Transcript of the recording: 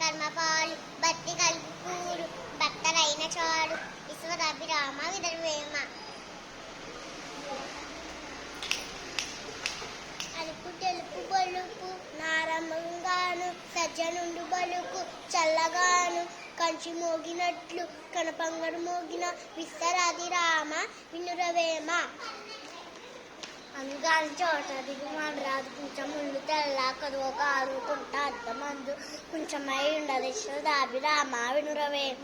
కర్మపాలు బత్తి కలుపుకూడు బత్తలైన చాడు విశ్వదాభిరామ విదర్వేమ అలుపు తెలుపు బలుపు నారమంగాను సజ్జనుండు బలుకు చల్లగాను కంచి మోగినట్లు కనపంగడు మోగిన విస్తరాది రామ వినురవేమ అందుగాని చోట దిగుమాడు కొంచెం ముందు తెల్ల కదువక ఆడుకుంటా అర్థమందు కొంచెమై ఉండదు విశ్వదాభిరామ వినురవేమ